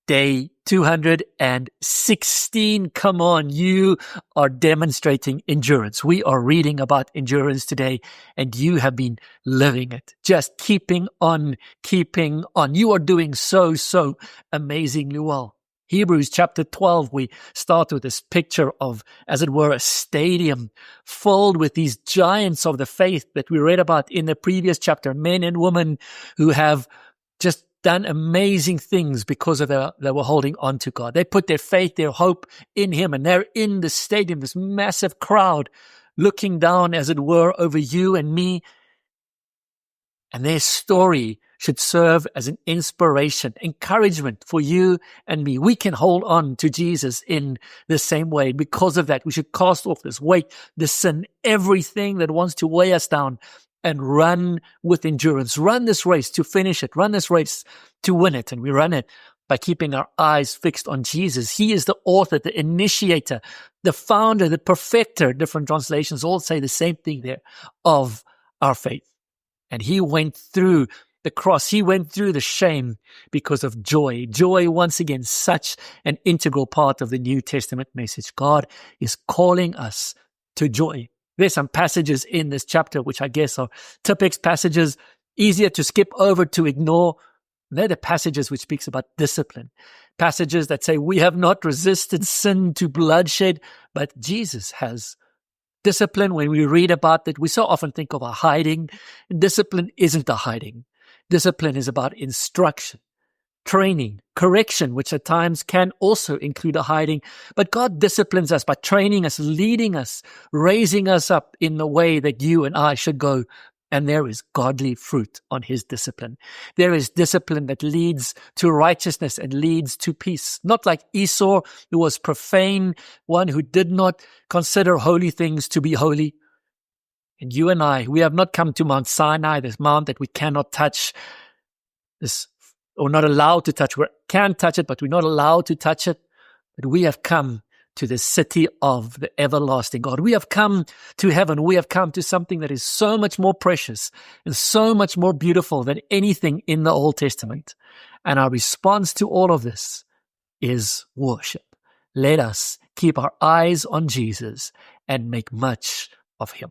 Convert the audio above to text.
Day 216. Come on, you are demonstrating endurance. We are reading about endurance today, and you have been living it. Just keeping on, keeping on. You are doing so amazingly well. Hebrews chapter 12, we start with this picture of, as it were, a stadium filled with these giants of the faith that we read about in the previous chapter, men and women who have just done amazing things because of they were holding on to God. They put their faith, their hope in Him, and they're in the stadium, this massive crowd looking down, as it were, over you and me. And their story should serve as an inspiration, encouragement for you and me. We can hold on to Jesus in the same way. Because of that, we should cast off this weight, this sin, everything that wants to weigh us down, and run with endurance. Run this race to finish it. Run this race to win it. And we run it by keeping our eyes fixed on Jesus. He is the author, the initiator, the founder, the perfecter. Different translations all say the same thing there, of our faith. And He went through the cross. He went through the shame because of joy. Joy, once again, such an integral part of the New Testament message. God is calling us to joy. There's some passages in this chapter which I guess are typical passages, easier to skip over, to ignore. They're the passages which speaks about discipline. Passages that say we have not resisted sin to bloodshed, but Jesus has. Discipline, when we read about it, we so often think of a hiding. Discipline isn't a hiding. Discipline is about instruction, training, correction, which at times can also include a hiding. But God disciplines us by training us, leading us, raising us up in the way that you and I should go. And there is godly fruit on His discipline. There is discipline that leads to righteousness and leads to peace. Not like Esau, who was profane, one who did not consider holy things to be holy. And you and I, we have not come to Mount Sinai, this mount that we cannot touch, or not allowed to touch. We can touch it, but we're not allowed to touch it. But we have come to the city of the everlasting God. We have come to heaven. We have come to something that is so much more precious and so much more beautiful than anything in the Old Testament. And our response to all of this is worship. Let us keep our eyes on Jesus and make much of Him.